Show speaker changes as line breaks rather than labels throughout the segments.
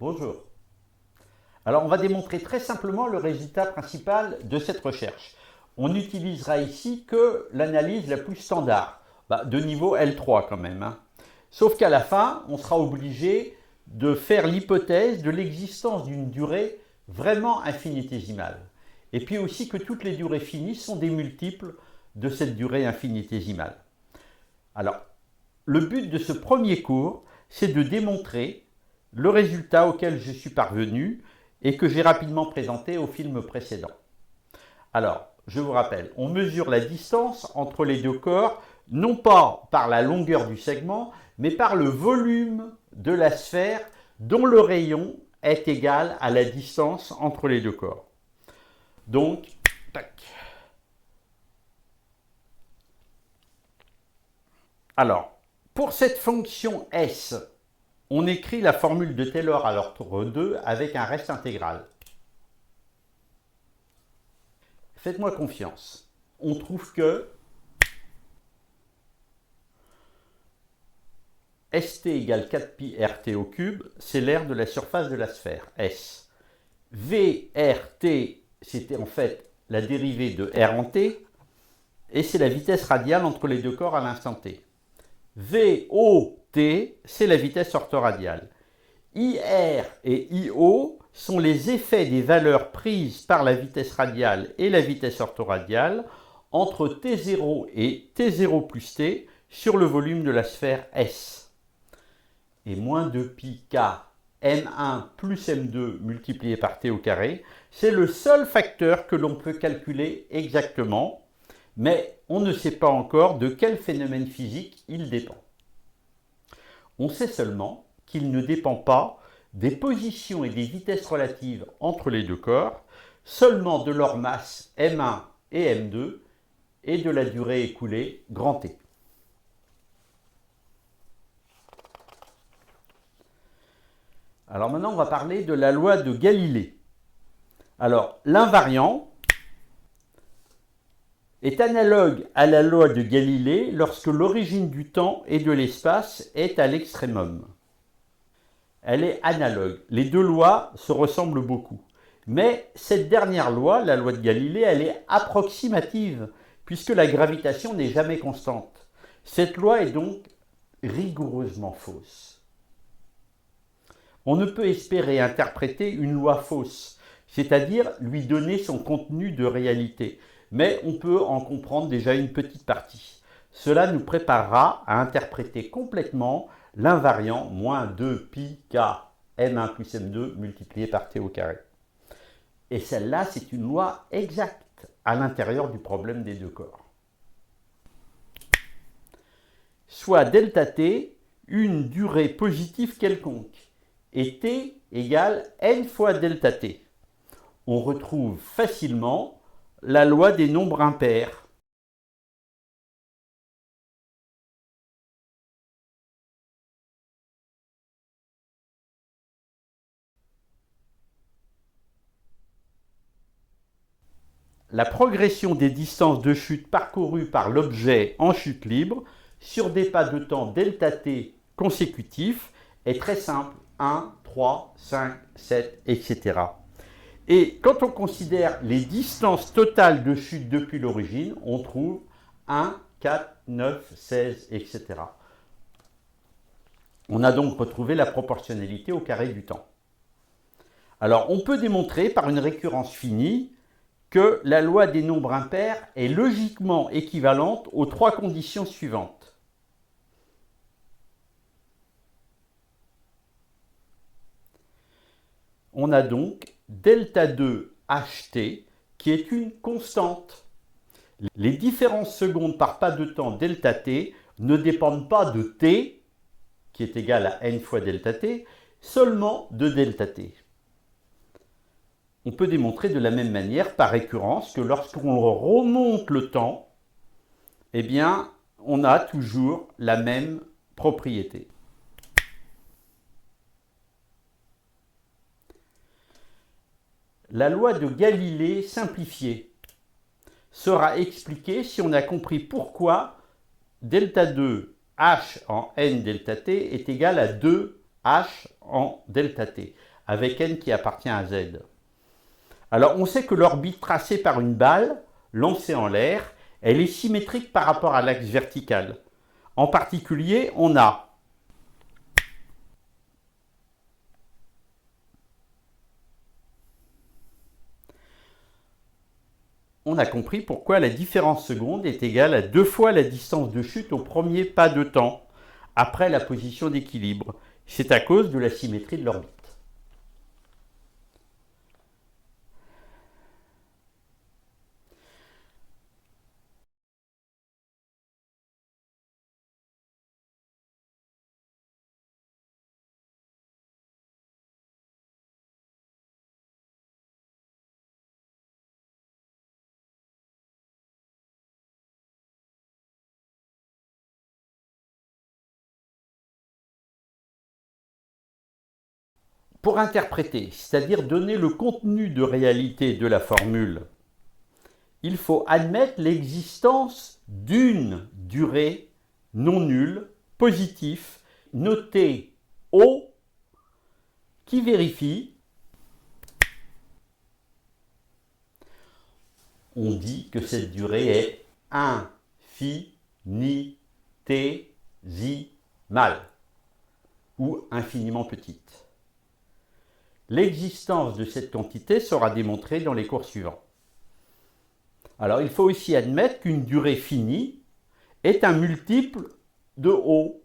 Bonjour. Alors on va démontrer très simplement le résultat principal de cette recherche. On n'utilisera ici que l'analyse la plus standard, de niveau L3 quand même, hein. Sauf qu'à la fin, on sera obligé de faire l'hypothèse de l'existence d'une durée vraiment infinitésimale. Et puis aussi que toutes les durées finies sont des multiples de cette durée infinitésimale. Alors, le but de ce premier cours, c'est de démontrer le résultat auquel je suis parvenu et que j'ai rapidement présenté au film précédent. Alors, je vous rappelle, on mesure la distance entre les deux corps, non pas par la longueur du segment, mais par le volume de la sphère dont le rayon est égal à la distance entre les deux corps. Donc, tac. Alors, pour cette fonction S, on écrit la formule de Taylor à l'ordre 2 avec un reste intégral. Faites-moi confiance. On trouve que St égale 4pi rt au cube, c'est l'aire de la surface de la sphère, S. VRT, c'était en fait la dérivée de R en t, et c'est la vitesse radiale entre les deux corps à l'instant t. VOT, c'est la vitesse orthoradiale. IR et IO sont les effets des valeurs prises par la vitesse radiale et la vitesse orthoradiale entre T0 et T0 plus T sur le volume de la sphère S. Et moins 2pi k M1 plus M2 multiplié par T au carré, c'est le seul facteur que l'on peut calculer exactement, mais on ne sait pas encore de quel phénomène physique il dépend. On sait seulement qu'il ne dépend pas des positions et des vitesses relatives entre les deux corps, seulement de leur masse M1 et M2 et de la durée écoulée grand T. Alors maintenant, on va parler de la loi de Galilée. Alors, l'invariant est analogue à la loi de Galilée lorsque l'origine du temps et de l'espace est à l'extrémum. Elle est analogue. Les deux lois se ressemblent beaucoup. Mais cette dernière loi, la loi de Galilée, elle est approximative, puisque la gravitation n'est jamais constante. Cette loi est donc rigoureusement fausse. On ne peut espérer interpréter une loi fausse, c'est-à-dire lui donner son contenu de réalité, mais on peut en comprendre déjà une petite partie. Cela nous préparera à interpréter complètement l'invariant moins 2pi k M1 plus M2 multiplié par T au carré. Et celle-là, c'est une loi exacte à l'intérieur du problème des deux corps. Soit delta t, une durée positive quelconque, et t égale n fois delta t. On retrouve facilement la loi des nombres impairs. La progression des distances de chute parcourues par l'objet en chute libre sur des pas de temps delta t consécutifs est très simple, 1, 3, 5, 7, etc. Et quand on considère les distances totales de chute depuis l'origine, on trouve 1, 4, 9, 16, etc. On a donc retrouvé la proportionnalité au carré du temps. Alors, on peut démontrer par une récurrence finie que la loi des nombres impairs est logiquement équivalente aux trois conditions suivantes. On a donc delta 2 ht qui est une constante. Les différences secondes par pas de temps delta t ne dépendent pas de t, qui est égal à n fois delta t, seulement de delta t. On peut démontrer de la même manière, par récurrence, que lorsqu'on remonte le temps, eh bien, on a toujours la même propriété. La loi de Galilée simplifiée sera expliquée si on a compris pourquoi delta 2 h en n delta t est égal à 2 h en delta t. avec n qui appartient à z. Alors on sait que l'orbite tracée par une balle lancée en l'air, elle est symétrique par rapport à l'axe vertical. En particulier, on a compris pourquoi la différence seconde est égale à 2 fois la distance de chute au premier pas de temps, après la position d'équilibre. C'est à cause de la symétrie de l'orbite. Pour interpréter, c'est-à-dire donner le contenu de réalité de la formule, il faut admettre l'existence d'une durée non nulle, positive, notée O, qui vérifie, on dit que cette durée est infinitésimale ou infiniment petite. L'existence de cette quantité sera démontrée dans les cours suivants. Alors, il faut aussi admettre qu'une durée finie est un multiple de O,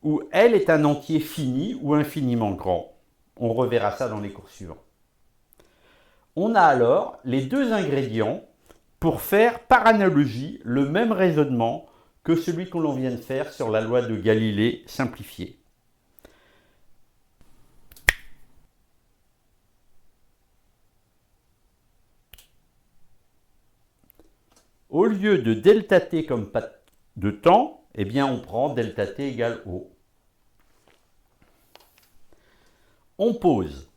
où L est un entier fini ou infiniment grand. On reverra ça dans les cours suivants. On a alors les deux ingrédients pour faire par analogie le même raisonnement que celui que l'on vient de faire sur la loi de Galilée simplifiée. Au lieu de delta t comme pas de temps, eh bien on prend delta t égale O. On pose.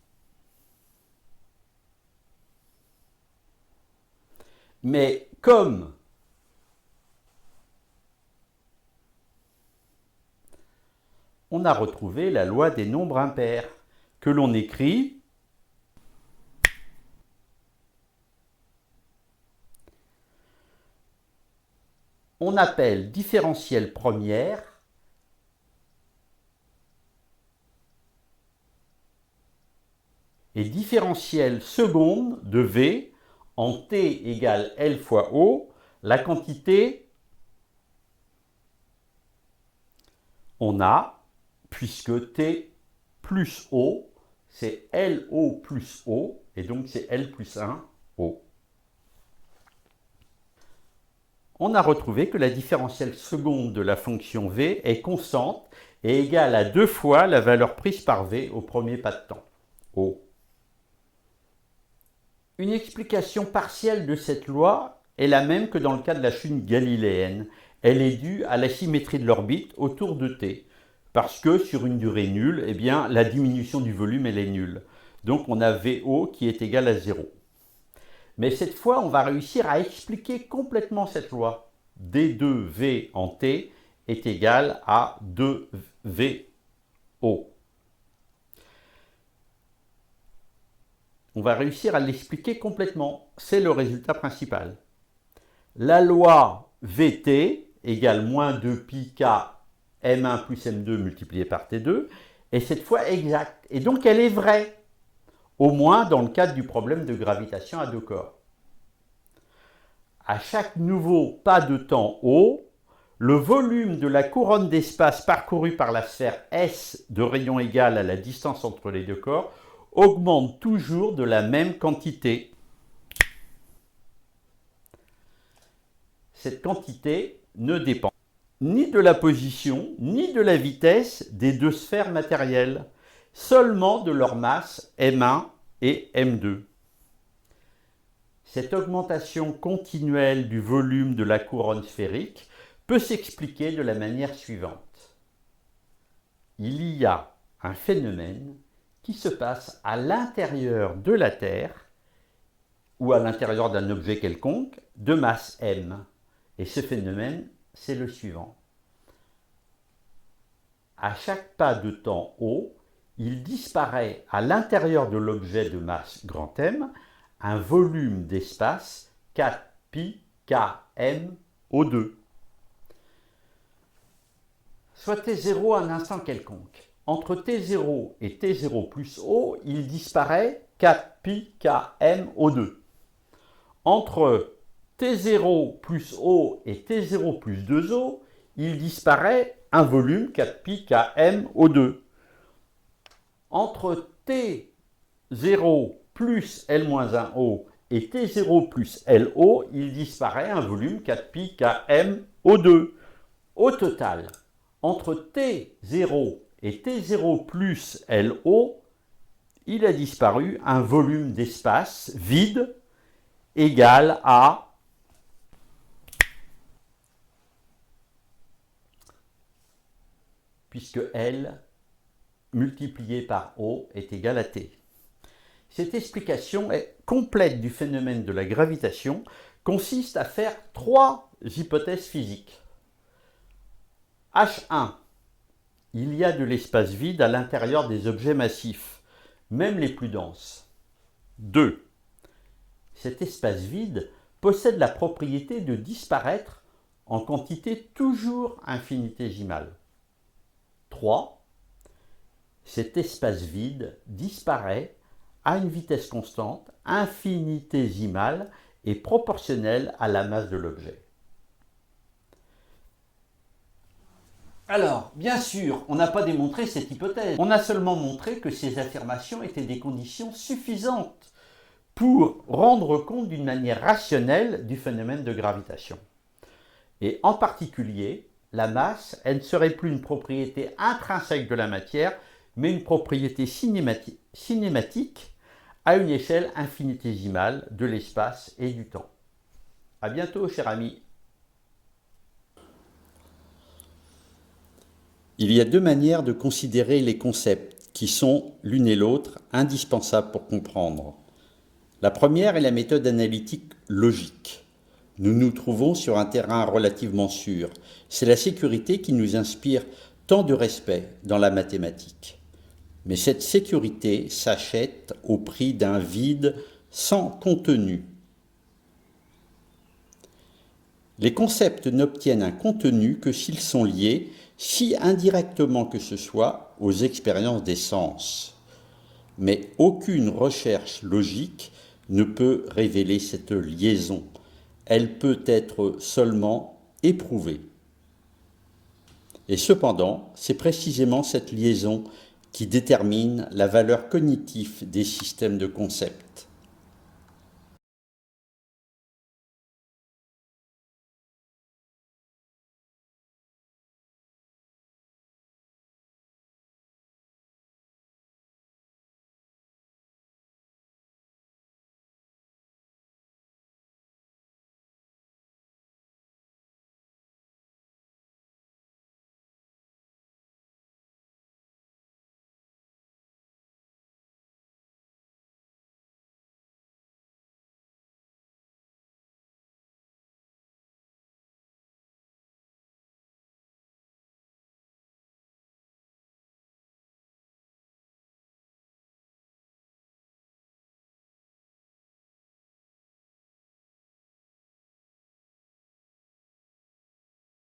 Mais comme on a retrouvé la loi des nombres impairs, que l'on écrit on appelle différentielle première et différentielle seconde de V en T égale L fois O, la quantité on a, puisque T plus O, c'est LO plus O, et donc c'est L plus 1 O. On a retrouvé que la différentielle seconde de la fonction V est constante et égale à 2 fois la valeur prise par V au premier pas de temps, O. Une explication partielle de cette loi est la même que dans le cas de la chute galiléenne. Elle est due à la symétrie de l'orbite autour de T. Parce que sur une durée nulle, eh bien, la diminution du volume elle est nulle. Donc on a VO qui est égal à 0. Mais cette fois, on va réussir à expliquer complètement cette loi. D2V en T est égal à 2VO. On va réussir à l'expliquer complètement. C'est le résultat principal. La loi Vt égale moins 2πk m1 plus m2 multiplié par t2 est cette fois exacte. Et donc elle est vraie, au moins dans le cadre du problème de gravitation à deux corps. À chaque nouveau pas de temps O, le volume de la couronne d'espace parcourue par la sphère S de rayon égal à la distance entre les deux corps augmente toujours de la même quantité. Cette quantité ne dépend ni de la position, ni de la vitesse des deux sphères matérielles, seulement de leur masse m1 et m2. Cette augmentation continuelle du volume de la couronne sphérique peut s'expliquer de la manière suivante. Il y a un phénomène qui se passe à l'intérieur de la Terre ou à l'intérieur d'un objet quelconque de masse m. Et ce phénomène, c'est le suivant. à chaque pas de temps O, il disparaît à l'intérieur de l'objet de masse grand M un volume d'espace 4pi km O2. Soit T0 à un instant quelconque. Entre T0 et T0 plus O, il disparaît 4pi km O2. Entre T0 plus O et T0 plus 2O, il disparaît un volume 4pi km O2. Entre T0 plus L-1O et T0 plus LO, il disparaît un volume 4pi km O2. Au total, entre T0 et T0 plus LO, il a disparu un volume d'espace vide égal à puisque L multiplié par O est égal à T. Cette explication complète du phénomène de la gravitation consiste à faire trois hypothèses physiques. H1. Il y a de l'espace vide à l'intérieur des objets massifs, même les plus denses. 2. Cet espace vide possède la propriété de disparaître en quantité toujours infinitésimale. 3. Cet espace vide disparaît à une vitesse constante, infinitésimale et proportionnelle à la masse de l'objet. Alors, bien sûr, on n'a pas démontré cette hypothèse. On a seulement montré que ces affirmations étaient des conditions suffisantes pour rendre compte d'une manière rationnelle du phénomène de gravitation. Et en particulier, la masse, elle ne serait plus une propriété intrinsèque de la matière, mais une propriété cinématique à une échelle infinitésimale de l'espace et du temps. À bientôt, cher ami.
Il y a deux manières de considérer les concepts qui sont, l'une et l'autre, indispensables pour comprendre. La première est la méthode analytique logique. Nous nous trouvons sur un terrain relativement sûr. C'est la sécurité qui nous inspire tant de respect dans la mathématique. Mais cette sécurité s'achète au prix d'un vide sans contenu. Les concepts n'obtiennent un contenu que s'ils sont liés, si indirectement que ce soit, aux expériences des sens. Mais aucune recherche logique ne peut révéler cette liaison. Elle peut être seulement éprouvée. Et cependant, c'est précisément cette liaison qui détermine la valeur cognitive des systèmes de concepts.